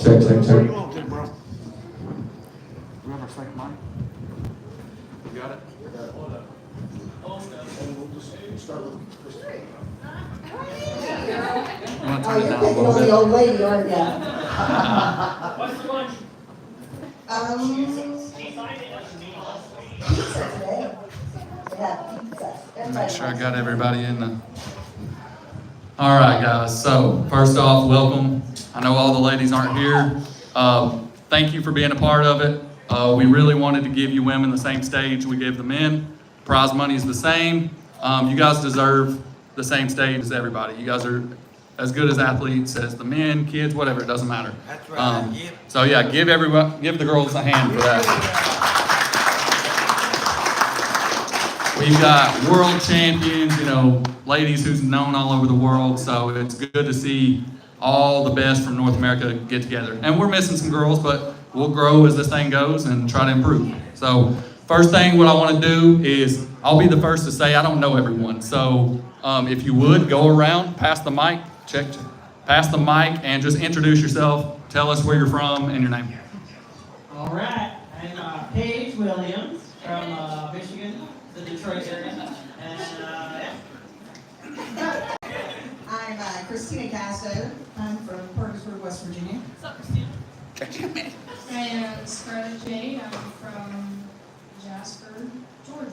Check, check, What do check. you want to, bro? We have our second mic. You got it? And we'll just start with Christine. I'm gonna Oh, turn it you're down a picking little on the bit. old lady, aren't you? What's for lunch? Pizza today. Yeah, pizza. Make sure I got everybody in the. All right, guys. So first off, welcome. I know all the ladies aren't here. Thank you for being a part of it. We really wanted to give you women the same stage we gave the men. Prize money is the same. You guys deserve the same stage as everybody. You guys are as good as athletes as the men, kids, whatever. It doesn't matter. That's right. Yep. So yeah, give the girls a hand for that. We've got world champions, ladies who's known all over the world. So it's good to see all the best from North America get together. And we're missing some girls, but we'll grow as this thing goes and try to improve. So first thing, what I want to do is, I'll be the first to say I don't know everyone. So if you would, go around, pass the mic, pass the mic, and just introduce yourself. Tell us where you're from and your name. All right. I'm Paige Williams from Michigan, the Detroit area. And I'm Christina Casto. I'm from Parkersburg, West Virginia. what's up, Christina? I am Scarlett Jade. I'm from Jasper, Georgia.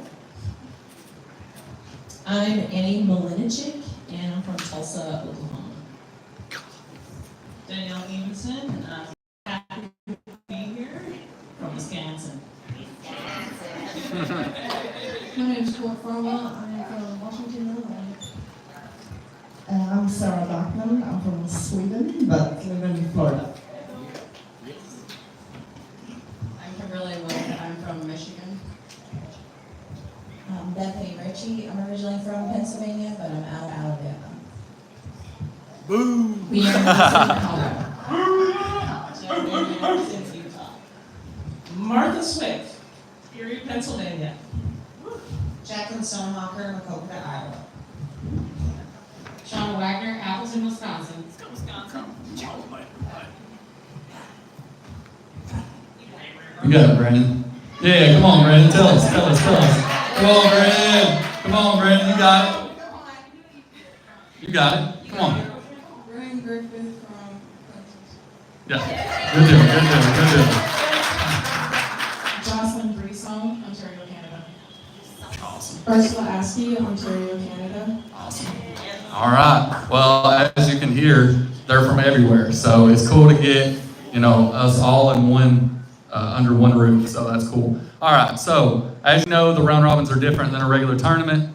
I'm Annie Malinichik, and I'm from Tulsa, Oklahoma. Danielle Evenson. Happy to be here from Wisconsin. My name is Court Farwell. I'm from Washington, Illinois. I'm Sarah Bachman. I'm from Sweden, but live in Florida. I'm Kimberly Wood. I'm from Michigan. I'm Bethany Ritchie. I'm originally from Pennsylvania, but I'm out of Alabama. Boo! We are in Colorado. Utah. Martha Swift, Erie, Pennsylvania. Jacqueline Stonehawker, Macokota, Iowa. Sean Wagner, Appleton, Wisconsin. You got it, Brandon. Yeah, come on, Brandon. Tell us. Come on, Brandon. You got it. You got it. Come on. Brian Griffith from Kansas. Yeah. Good deal. Jocelyn Brisson, Ontario, Canada. Awesome. Ursula Askey, Ontario, Canada. Awesome. All right. Well, as you can hear, they're from everywhere. So it's cool to get, us all in one, under one roof. So that's cool. All right. So as you know, the round robins are different than a regular tournament.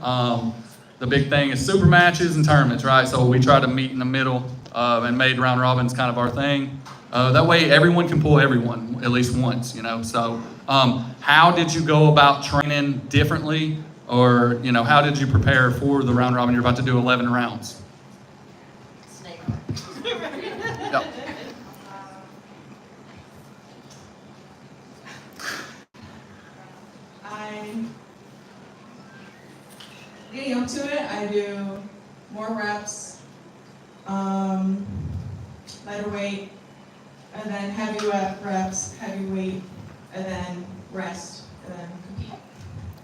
The big thing is super matches and tournaments, right? So we try to meet in the middle and made round robins kind of our thing. That way everyone can pull everyone at least once, So how did you go about training differently? Or, how did you prepare for the round robin? You're about to do 11 rounds. Yep. Getting up to it, I do more reps, lighter weight, and then heavy reps, heavy weight, and then rest, and then compete.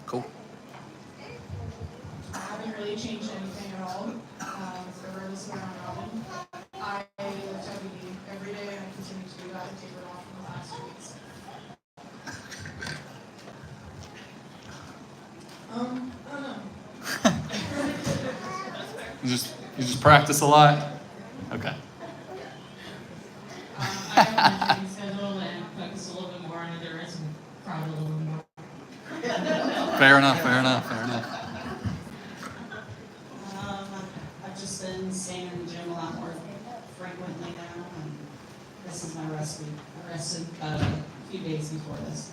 Cool. I haven't really changed anything at all for this round robin. I lift heavy every day and I continue to do that and take it off in the last 2 weeks. I don't know. You just practice a lot? Okay. I have my training schedule and focus a little bit more on other areas and probably a little bit more. Fair enough. I've just been staying in the gym a lot more frequently now, and this is my rest week. I rested a few days before this.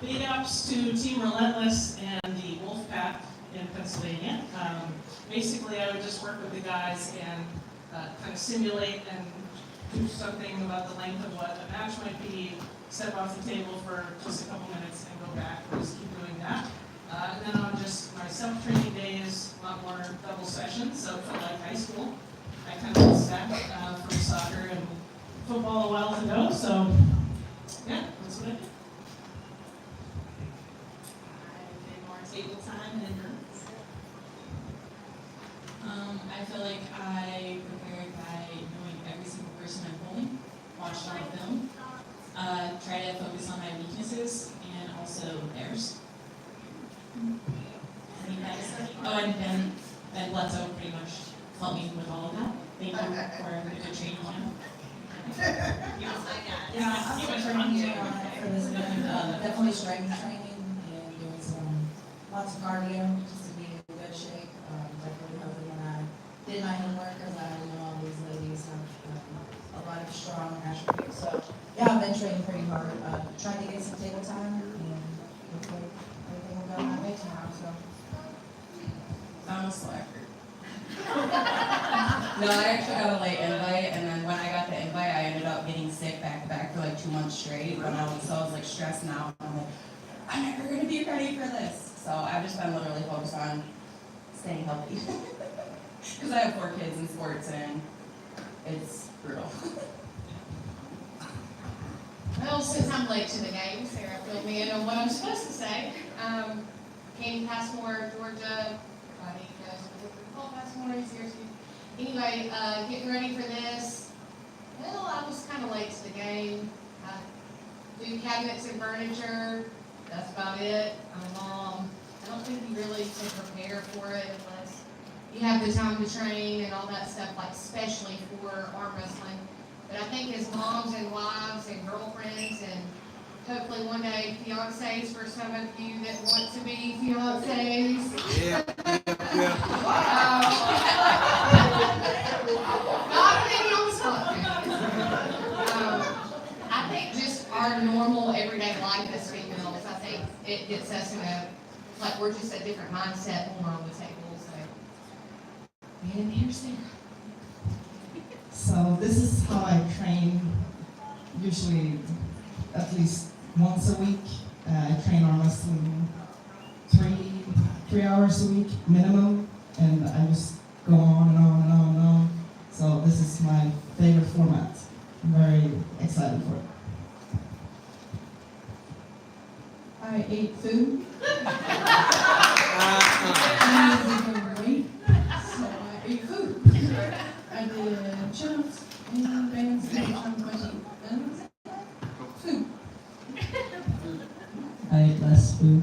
Big ups to Team Relentless and the Wolfpack in Pennsylvania. Basically, I would just work with the guys and kind of simulate and do something about the length of what a match might be, step off the table for just a couple minutes and go back. We'll just keep doing that. And then on just my self-training days, a lot more double sessions, so it felt like high school. I kind of step from soccer and football a while ago, so yeah, that's what I do. I did more table time and endurance. I feel like I prepared by knowing every single person I'm pulling, watched all of them, try to focus on my weaknesses and also theirs. I think that is it. Oh, and Ben Bledsoe pretty much helped me with all of that. Thank you for the good training camp. Yeah, I'm training you for this event, definitely strength training and doing lots of cardio just to be in good shape. Definitely helping when I did my homework, because I know all these ladies have a lot of strong attributes. So yeah, I've been training pretty hard, trying to get some table time, and hopefully everything will go my way tomorrow. So I'm a slacker. No, I actually got a late invite, and then when I got the invite, I ended up getting sick back to back for like 2 months straight. When I was like stressing out. I'm like, I'm never gonna be ready for this. So I've just been literally focused on staying healthy. Because I have 4 kids in sports, and it's brutal. Well, since I'm late to the game, Sarah filled me in on what I'm supposed to say. Candy Passmore, Georgia, everybody knows what Paul Passmore is here. Anyway, getting ready for this. Well, I was kind of late to the game. Do cabinets and furniture. That's about it. I'm a mom. I don't think you really can prepare for it unless you have the time to train and all that stuff, like especially for arm wrestling. But I think as moms and wives and girlfriends and hopefully one day fiancés for some of you that want to be fiancés. Yeah. Not putting on the spot. I think just our normal everyday life as females, I think it gets us in a, like we're just a different mindset when we're on the table, so. And here's Sarah. So this is how I train, usually at least once a week. I train arm wrestling 3 hours a week minimum, and I just go on and on and on and on. So this is my favorite format. I'm very excited for it. I ate food. I needed to gain weight, so I ate food. I did chin-ups and bands and food. I ate less food.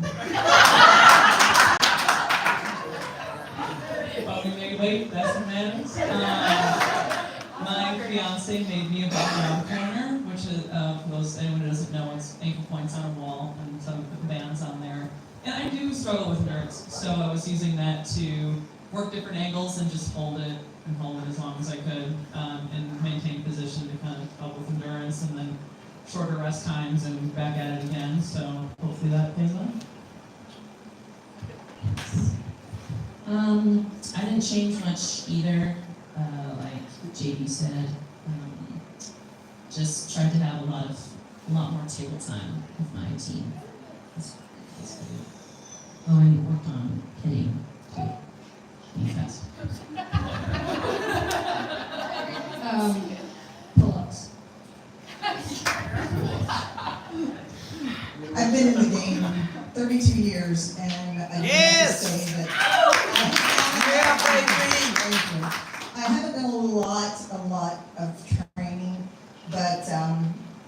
Probably made weight, that's what matters. My fiance made me a background corner, which is, for those anyone who doesn't know, it's ankle points on a wall and some of the bands on there. And I do struggle with nerves, so I was using that to work different angles and just hold it as long as I could, and maintain position to kind of help with endurance, and then shorter rest times and back at it again. So hopefully that pays off. I didn't change much either, like JB said. Just tried to have a lot more table time with my team. That's basically it. Oh, and worked on hitting too. Being fast. Pull-ups. I've been in the game 32 years, and I have to say that I haven't done a lot of training, but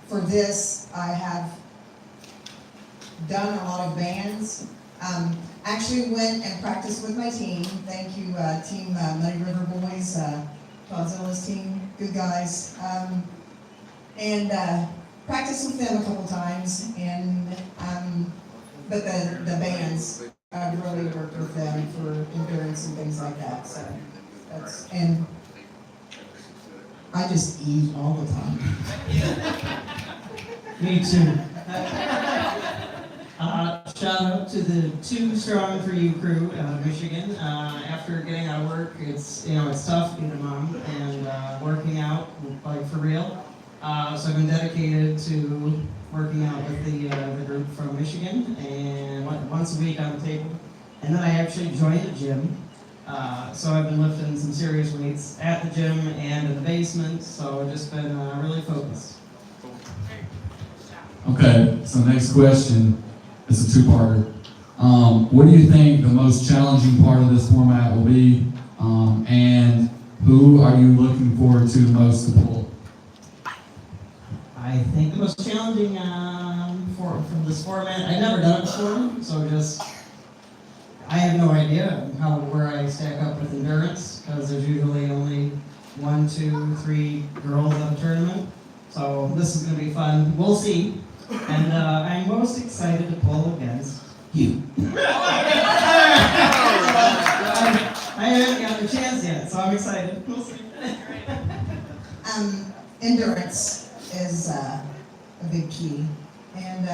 for this, I have done a lot of bands. Actually went and practiced with my team. Thank you, team Muddy River Boys, Godzilla's team, good guys. And practiced with them a couple times, and but the bands, I really worked with them for endurance and things like that. So that's, and I just eat all the time. Me too. Shout out to the Too Strong for You crew out of Michigan. After getting out of work, it's tough being a mom and working out like for real. So I've been dedicated to working out with the group from Michigan, and once a week on the table. And then I actually joined the gym So I've been lifting some serious weights at the gym and in the basement, so I've just been really focused. Okay, so next question is a two-parter. What do you think the most challenging part of this format will be, and who are you looking forward to most to pull? I think the most challenging from this format, I've never done it before, so I have no idea where I stack up with endurance, because there's usually only 1, 2, 3 girls at a tournament. So this is going to be fun. We'll see. And I'm most excited to pull against you. I haven't got the chance yet, so I'm excited. We'll see. Endurance is a big key. And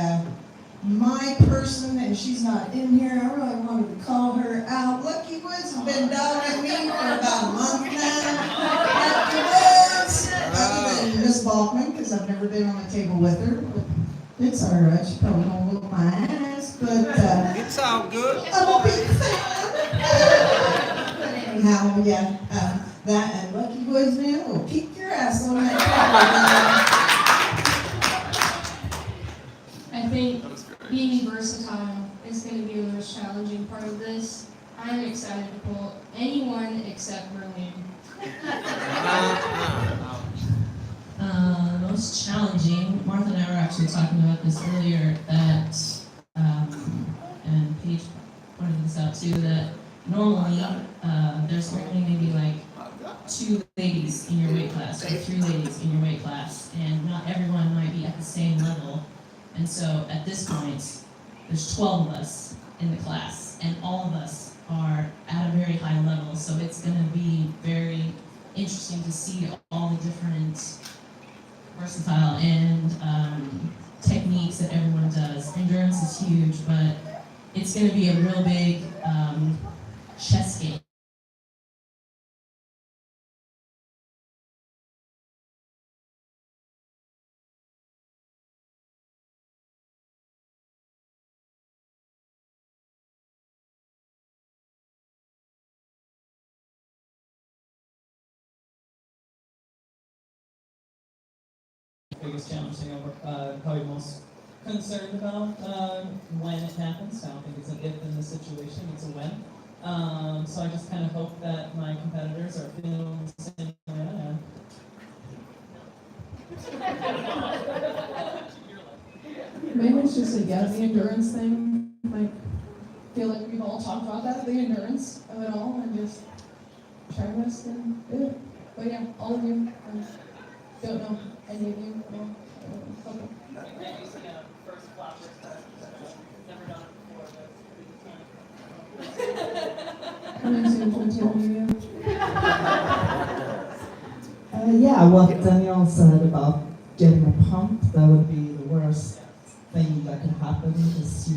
my person, and she's not in here, I really wanted to call her out. Lucky Woods has been dogging me for about a month now. Lucky Woods! Other than Miss Balkman, because I've never been on a table with her. It's all right, she probably won't whoop my ass, but It's all good. I'm a big fan. But anyhow, yeah, that and Lucky Woods, man, will kick your ass on that. I think being versatile is going to be the most challenging part of this. I'm excited to pull anyone except Merlin. Most challenging, Martha and I were actually talking about this earlier, that, and Paige pointed this out too, that normally there's only maybe like 2 ladies in your weight class, or 3 ladies in your weight class, and not everyone might be at the same level. And so at this point, there's 12 of us in the class, and all of us are at a very high level, so it's going to be very interesting to see all the different versatile and techniques that everyone does. Endurance is huge, but it's going to be a real big chess game. Biggest challenge thing I'm probably most concerned about when it happens. I don't think it's an if in this situation, it's a when. So I just kind of hope that my competitors are feeling the same way I am. Maybe it's just the endurance thing. Like, feel like we've all talked about that, the endurance of it all, and just try my best and do it. But yeah, all of you, I don't know any of you. No, Coming soon from Team Yeah, what Danielle said about getting a pump, that would be the worst thing that could happen, because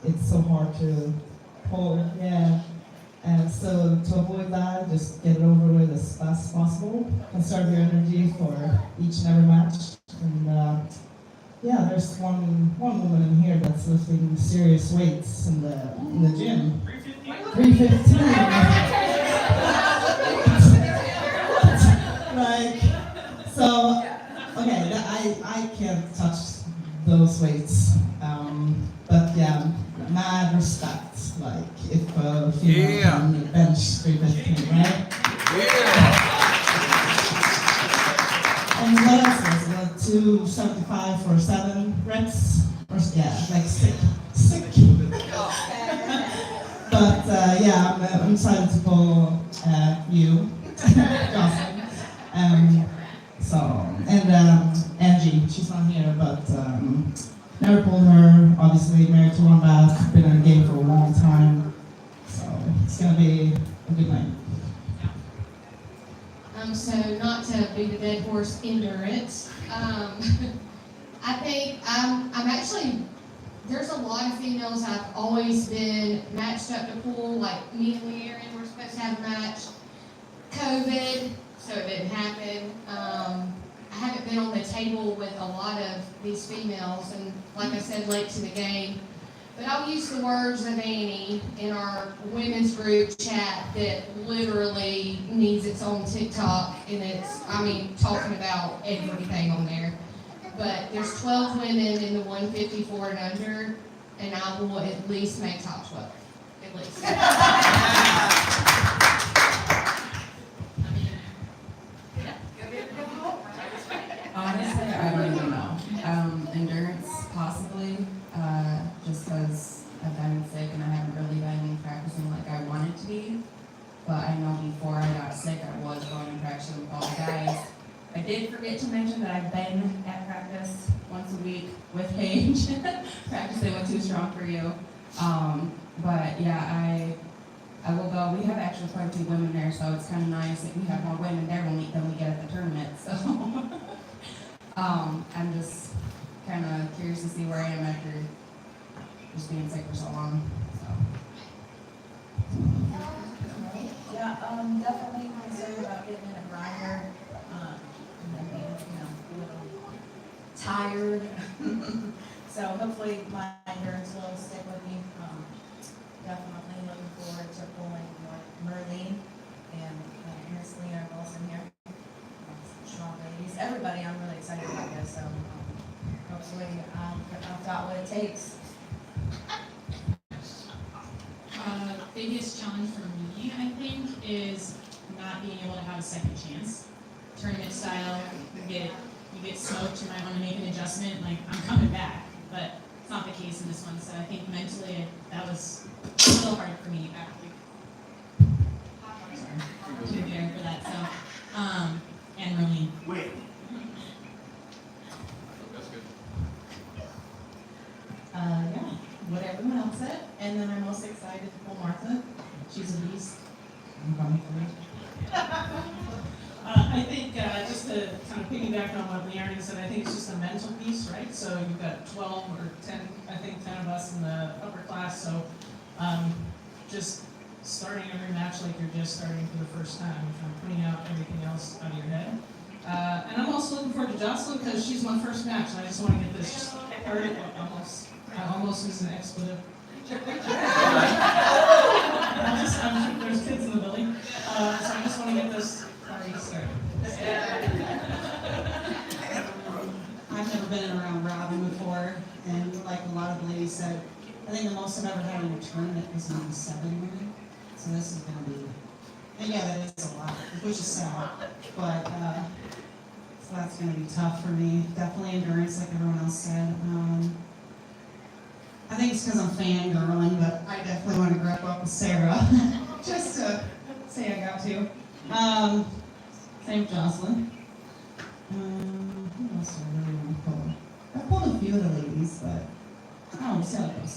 it's so hard to pull, yeah. And so to avoid that, just get it over with as fast as possible. Conserve your energy for each and every match. And yeah, there's one woman in here that's lifting serious weights in the gym. 315. Like, so, okay, I can't touch those weights. But yeah, mad respect. Like, if a female can bench 315, right? Yeah. And what else was it? 275 for 7 reps? Or, yeah, like sick. But yeah, I'm excited to pull you, Jocelyn. Angie, she's not here, but never pulled her. Obviously married to one bath, been in the game for a long time, so it's gonna be a good night. So not to be the dead horse, endurance. I think I'm actually, there's a lot of females I've always been matched up to pull, like me and Leanne were supposed to have a match. COVID, so it didn't happen. I haven't been on the table with a lot of these females, and like I said, late to the game. But I'll use the words of Annie in our women's group chat that literally needs its own TikTok, and talking about everything on there. But there's 12 women in the 154 and under, and I will at least make top 12, at least. Honestly, I don't even know. Endurance, possibly, just because I've been sick and I haven't really been practicing like I wanted to be. But I know before I got sick, I was going and practicing with all the guys. I did forget to mention that I've been at practice once a week with Paige, practicing with Too Strong for You. But yeah, I will go. We have actually quite a few women there, so it's kind of nice if we have more women there than we get at the tournament. So I'm just kind of curious to see where I am after just being sick for so long. So. Yeah, definitely concerned about getting in a grinder, and then being, a little tired. So hopefully my endurance will stick with me. Definitely looking forward to pulling Merlene and Miss Lena Wilson here. Strong ladies, everybody, I'm really excited about this, so hopefully I've got what it takes. Biggest challenge for me, I think, is not being able to have a second chance. Tournament style, you get smoked, you might want to make an adjustment, like I'm coming back, but it's not the case in this one. So I think mentally that was a little hard for me to prepare for that. So, and Rolene. Wait. Yeah, what everyone else said, and then I'm most excited to pull Martha. She's a beast. I'm coming for her. I think just to kind of piggyback on what Leanne said, I think it's just a mental piece, right? So you've got 12 or 10, I think 10 of us in the upper class. So just starting every match like you're just starting for the first time, kind of putting out everything else out of your head. And I'm also looking forward to Jocelyn because she's my first match, and I just want to get this started. I almost was an expletive. There's kids in the building, so I just want to get this party started. I've never been around Robin before, and like a lot of the ladies said, I think the most I've ever had in a tournament was maybe 7 women. So this is going to be, and yeah, that is a lot, which is sad, but so that's going to be tough for me. Definitely endurance, like everyone else said. I think it's because I'm fangirling, but I definitely want to grab up with Sarah, just to say I got to. Same with Jocelyn. Who else do I really want to pull? I pulled a few of the ladies, but I don't know, see how it goes.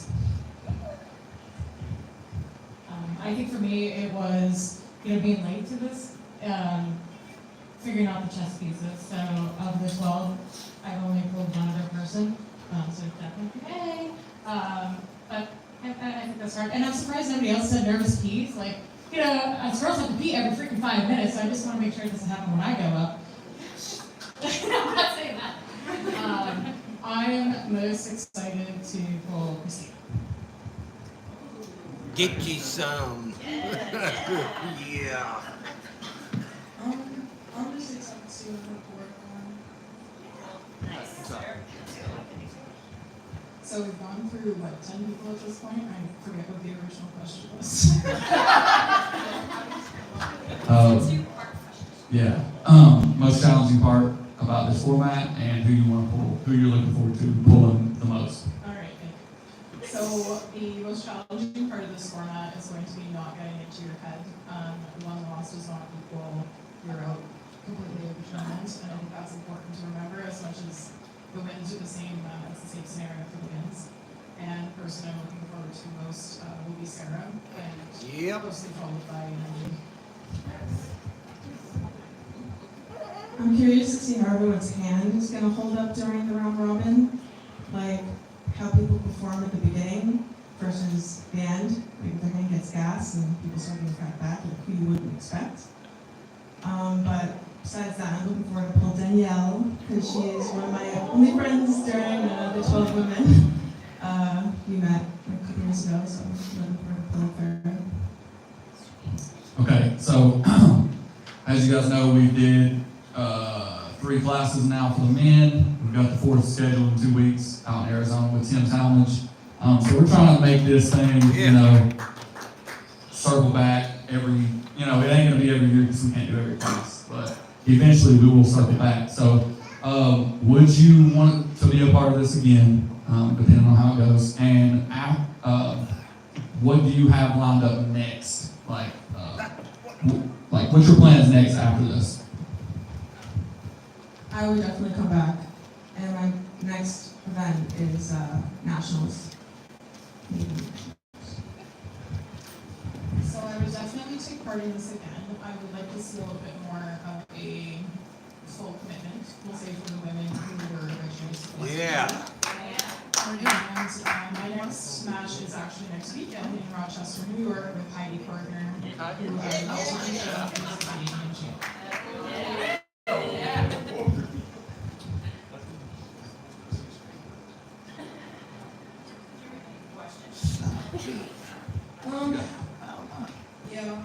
I think for me, it was, being late to this, figuring out the chess pieces. So of the 12, I've only pulled one other person. So definitely, hey. But I think that's hard. And I'm surprised nobody else said nervous peas. Like, us girls have to pee every freaking 5 minutes, so I just want to make sure it doesn't happen when I go up. I'm not saying that. I'm most excited to pull Christina. Get you some. Yeah. I'm just excited to see what we work on. Nice. So we've gone through, 10 people at this point? I forget what the original question was. Yeah. Most challenging part about this format and who you want to pull, who you're looking forward to pulling the most. All right, thank you. So the most challenging part of this format is going to be not getting into your head. One loss does not equal you're out completely of the tournament, and I think that's important to remember as much as the wins are the same, it's the same scenario for the wins. And the person I'm looking forward to most will be Sarah, and closely followed by Andy. I'm curious to see how everyone's hand is going to hold up during the round robin, like how people perform at the beginning versus the end. Maybe their hand gets gas and people start getting cut back, like who you wouldn't expect. But besides that, I'm looking forward to pull Danielle, because she is one of my only friends during the 12 women we met years ago, so I'm looking forward to pulling through. Okay, so as you guys know, we did 3 classes now for the men. We've got the 4th scheduled in 2 weeks out in Arizona with Tim Talmadge. So we're trying to make this thing, circle back every, it ain't gonna be every year because we can't do every class, but eventually we will circle back. So would you want to be a part of this again, depending on how it goes? And what do you have lined up next? Like what's your plans next after this? I would definitely come back, and my next event is nationals. So I would definitely take part in this again. I would like to see a little bit more of a full commitment, we'll say for the women who were originally selected. Yeah. And my next match is actually next weekend in Rochester, New York with Heidi Partner, who has LGBTQ and is a Canadian champ. Yeah.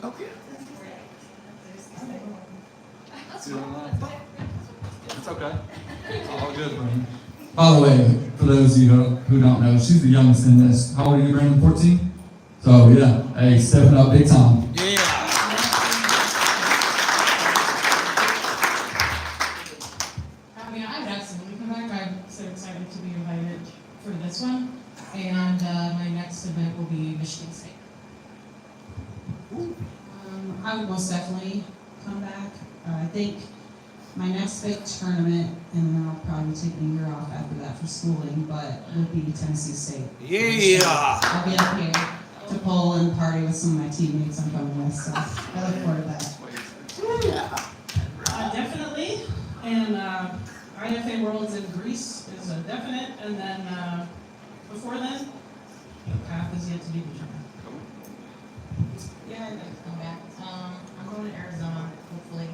Okay. It's okay. It's all good, Brandon. By the way, for those of you who don't know, she's the youngest in this. How old are you, Brandon? 14? So, yeah, hey, stepping up big time. Yeah. I mean, I would absolutely come back. I'm so excited to be invited for this one. And my next event will be Michigan State. I would most definitely come back. I think my next big tournament, and then I'll probably take a year off after that for schooling, but would be Tennessee State. Yeah. I'll be up here to pull and party with some of my teammates I'm coming with, so I look forward to that. Definitely, and IFA Worlds in Greece is a definite, and then before then, the path is yet to be determined. Yeah, I'd like to come back. I'm going to Arizona, hopefully,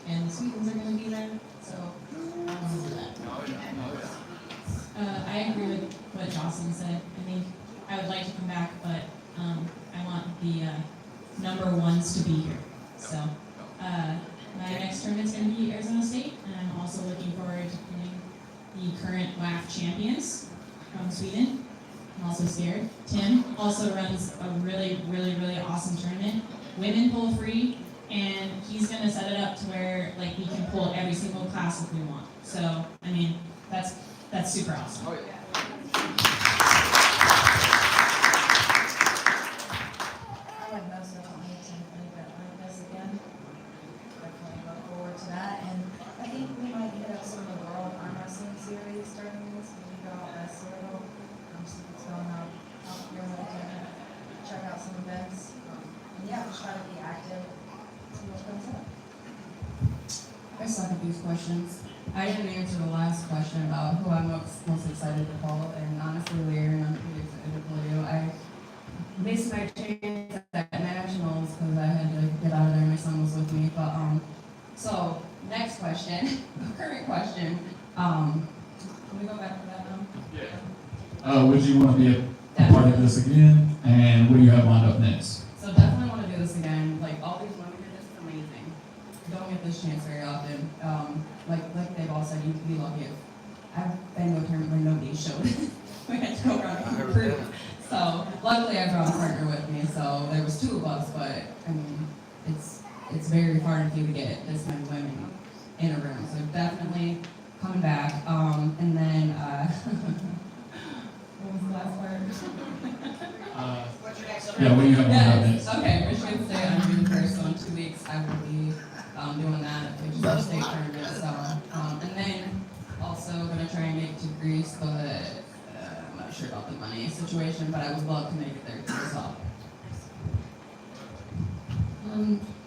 and the Sweetens are gonna be there, so I'm gonna do that. I agree with what Jocelyn said. I think I would like to come back, but I want the number ones to be here. So my next tournament's going to be Arizona State, and I'm also looking forward to playing the current WAF champions from Sweden. I'm also scared. Tim also runs a really, really, really awesome tournament. Women pull free, and he's going to set it up to where like we can pull every single class if we want. So I mean, that's super awesome. Oh, yeah. I would most definitely attend an event like this again. Definitely look forward to that, and I think we might get some of the World Arm Wrestling Series starting this, when we go out west a little. See what's going on out here in Montana, check out some events, and yeah, just try to be active, see what comes up. I suck at these questions. I didn't answer the last question about who I'm most excited to pull, and honestly, Lear, and I'm pretty excited to pull you. I missed my chance at nationals because I had to get out of there. My son was with me, but so next question, current question. Can we go back to that now? Yeah. Would you want to be a part of this again? And what do you have lined up next? So definitely want to do this again. Like all these women here, this is amazing. Don't get this chance very often. Like they've all said, you can be lucky. I've been to a tournament where nobody showed. We had to go around and recruit. So luckily I brought a partner with me, so there was 2 of us, but I mean, it's very hard for you to get this many women in a room. So definitely coming back. And then what was the last part? Yeah, what do you have lined up next? Okay, Michigan State on June 1st, so in 2 weeks I will be doing that, which is our state tournament. So, and then also gonna try and make it to Greece, but I'm not sure about the money situation, but I would love to make it there too. So.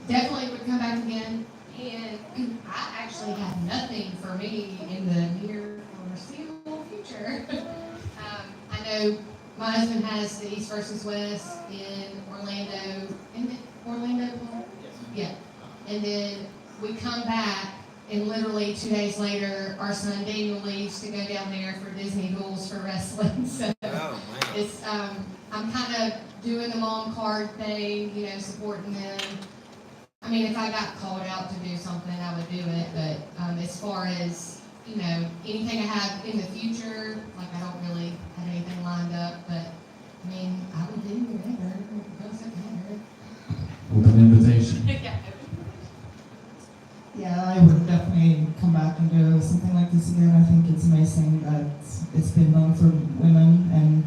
Definitely would come back again, and I actually have nothing for me in the near foreseeable future. I know my husband has the East versus West in Orlando. In Orlando, Paul? Yeah. And then we come back And literally 2 days later, our son Daniel leaves to go down there for Disney duels for wrestling. So it's, I'm kind of doing the mom card thing, you know, supporting them. I mean, if I got called out to do something, I would do it. But as far as, you know, anything I have in the future, like I don't really have anything lined up. But I mean, I would do whatever. Open invitation. Yeah, I would definitely come back and do something like this again. I think it's amazing that it's been done for women, and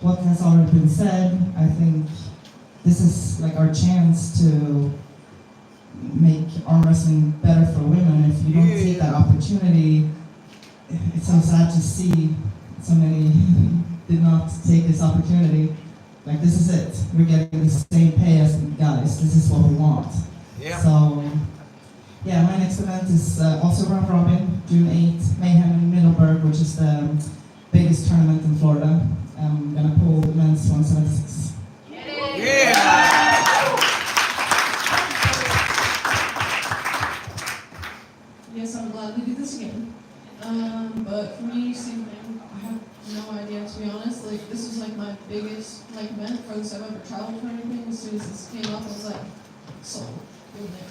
what has already been said, I think this is like our chance to make arm wrestling better for women. If you don't take that opportunity, it's so sad to see so many did not take this opportunity. Like, this is it. We're getting the same pay as the guys. This is what we want. Yeah. So, yeah, my next event is also round robin, June 8th, Mayhem in Middleburg, which is the biggest tournament in Florida. I'm gonna pull the men's 176. Yes, I'm glad we do this again. But for me, same thing. I have no idea, to be honest. Like, this was like my biggest like event for this I've ever traveled for anything. As soon as this came up, I was like, sold, doing it.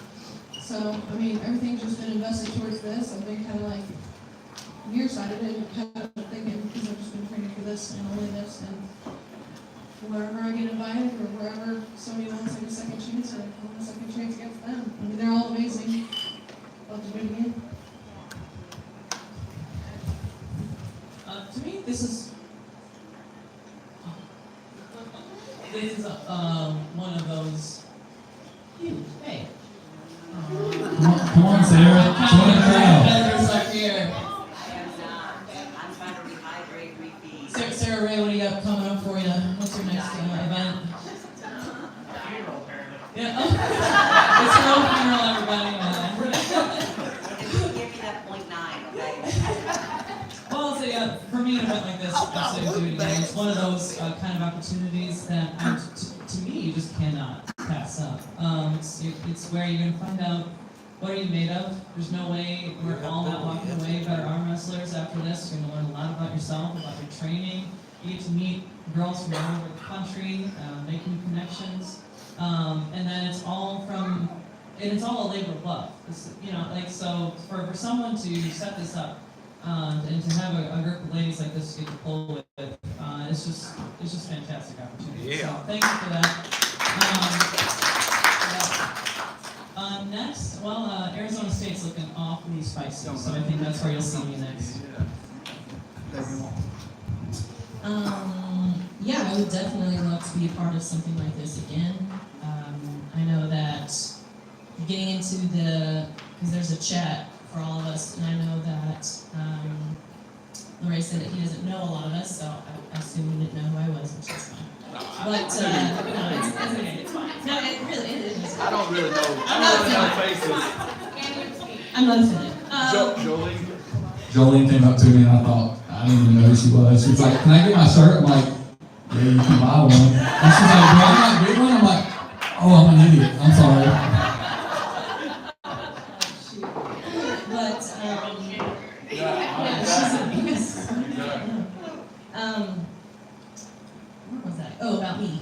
So, I mean, everything's just been invested towards this. I've been kind of like nearsighted and kind of thinking, because I've just been training for this and only this, and wherever I get invited or wherever somebody wants like a second chance, or I want a second chance against them. I mean, they're all amazing. Love to do it again. To me, this is one of those. Hey. Come on, Sarah. Join the crowd. Competitors up here. I'm trying to rehydrate, refeed. Sarah Ray, what do you got coming up for you? What's your next event? Yeah. It's her own funeral, everybody. Give me that 0.9, okay? Well, so yeah, for me, an event like this, I'd say do it again. It's one of those kind of opportunities that, to me, you just cannot pass up. It's where you're going to find out what are you made of. There's no way we're all not walking away better arm wrestlers after this. You're going to learn a lot about yourself, about your training. You get to meet girls from all over the country, make new connections, and then it's all a labor of love. You know, like, so for someone to set this up. And to have a group of ladies like this to get to pull with, it's just fantastic opportunity. Yeah. So thank you for that. Next, well, Arizona State's looking awfully spicy, so I think that's where you'll see me next. Yeah, I would definitely love to be a part of something like this again. I know that getting into because there's a chat for all of us, and I know that Larry said that he doesn't know a lot of us, so I assume he didn't know who I was, which is fine. But no, it's okay, it's fine. No, it really is. I don't really know. I don't really know faces. I'm not offended. Jolene came up to me and I thought, I didn't even know who she was. She was like, can I get my shirt? I'm like, yeah, you can buy one. And she's like, do I not get one? I'm like, oh, I'm an idiot. I'm sorry. What was that? Oh, about me.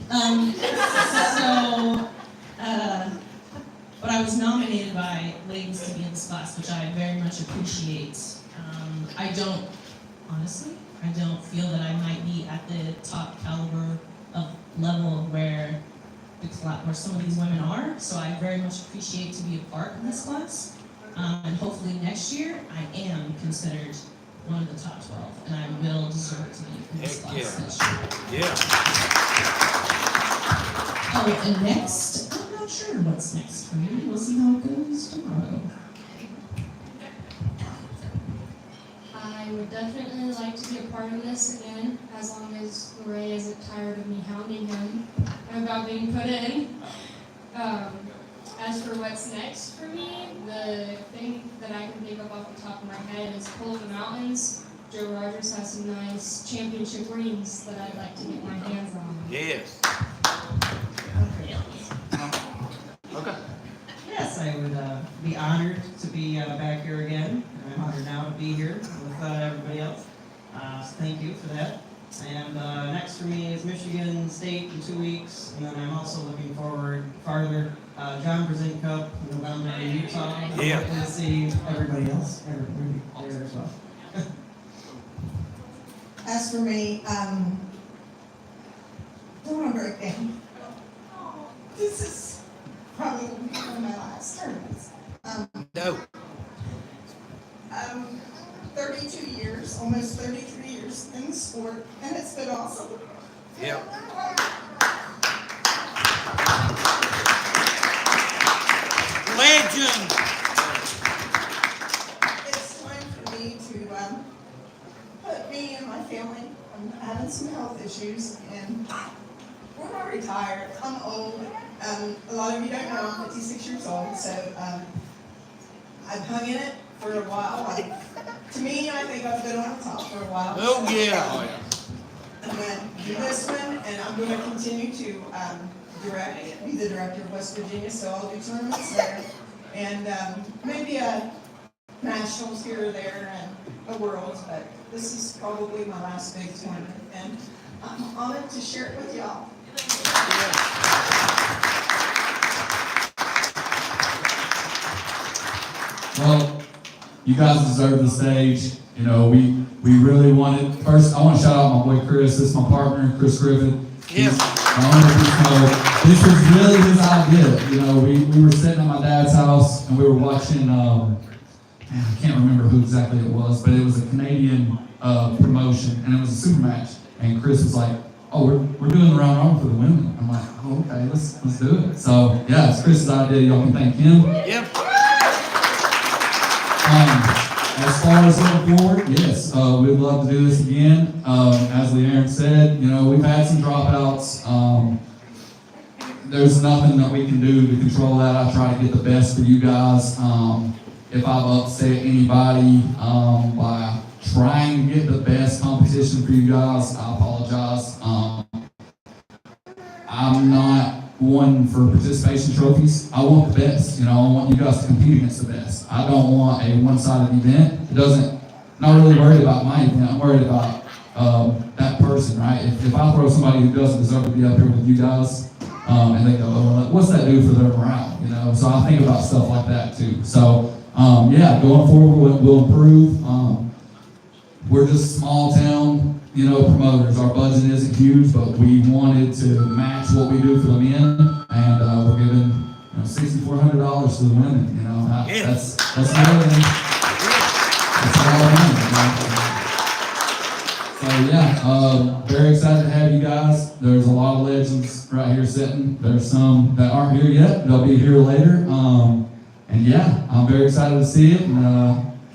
But I was nominated by ladies to be in this class, which I very much appreciate. I don't feel that I might be at the top caliber of level of where some of these women are, so I very much appreciate to be a part of this class. And hopefully next year, I am considered one of the top 12, and I will deserve to be in this class next year. Yeah. Oh, and next, I'm not sure what's next for me. We'll see how it goes tomorrow. I would definitely like to be a part of this again, as long as Ray isn't tired of me hounding him about being put in. As for what's next for me, the thing that I can think of off the top of my head is Pull of the Mountains. Joe Rogers has some nice championship rings that I'd like to get my hands on. Yes. Okay. Yes, I would be honored to be back here again. And I'm honored now to be here with everybody else. So thank you for that. And next for me is Michigan State in 2 weeks. And then I'm also looking forward farther. John Brazin Cup in November in Utah. Yeah. Hopefully to see everybody else there as well. As for me, don't want to break down. This is probably one of my last tournaments. No. 32 years, almost 33 years in the sport, and it's been awesome. Yep. Legend. It's time for me to put me and my family. I'm having some health issues, and we're not retired. I'm old. A lot of you don't know I'm 56 years old, so I've hung in it for a while. To me, I think I've been on the top for a while. Oh, yeah. I'm going to do this one, and I'm going to continue to be the director of West Virginia, so I'll do tournaments there. And maybe a nationals here or there and a worlds, but this is probably my last big tournament. And I'm honored to share it with y'all. Well, you guys deserve the stage. You know, we really wanted. First, I want to shout out my boy Chris. This is my partner, Chris Griffin. Yes. This was really his idea. You know, we were sitting at my dad's house and we were watching. Man, I can't remember who exactly it was, but it was a Canadian promotion and it was a super match. And Chris was like, "Oh, we're doing the round robin for the women." I'm like, "Oh, okay, let's do it." So yeah, it's Chris's idea. Y'all can thank him. Yep. As far as going forward, yes, we'd love to do this again. As Leanne said, you know, we've had some dropouts. There's nothing that we can do to control that. I try to get the best for you guys. If I've upset anybody by trying to get the best competition for you guys, I apologize. I'm not one for participation trophies. I want the best. You know, I want you guys to compete against the best. I don't want a one-sided event. I'm not really worried about my event. I'm worried about that person, right? If I throw somebody who doesn't deserve to be up here with you guys, and they go, "Oh, well, what's that do for their morale?" You know, so I think about stuff like that too. So, yeah, going forward, we'll improve. We're just small town, you know, promoters. Our budget isn't huge, but we wanted to match what we do for the men, and we're giving $6,400 to the women. You know, that's more than that's a lot of money. You know? So yeah, very excited to have you guys. There's a lot of legends right here sitting. There's some that aren't here yet. They'll be here later. And yeah, I'm very excited to see it, and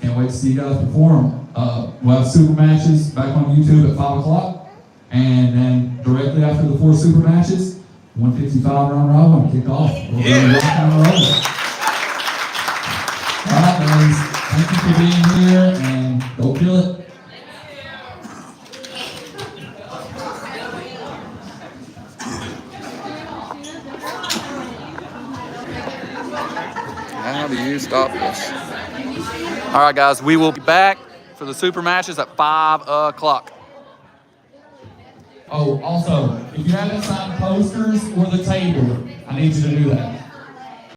can't wait to see you guys perform. We'll have super matches back on YouTube at 5 o'clock. And then directly after the 4 super matches, 155 round robin will kick off. We're going to rock and roll. All right, guys. Thank you for being here, and go kill it. How do you stop this? All right, guys, we will be back for the super matches at 5 o'clock. Oh, also, if you haven't signed posters or the table, I need you to do that.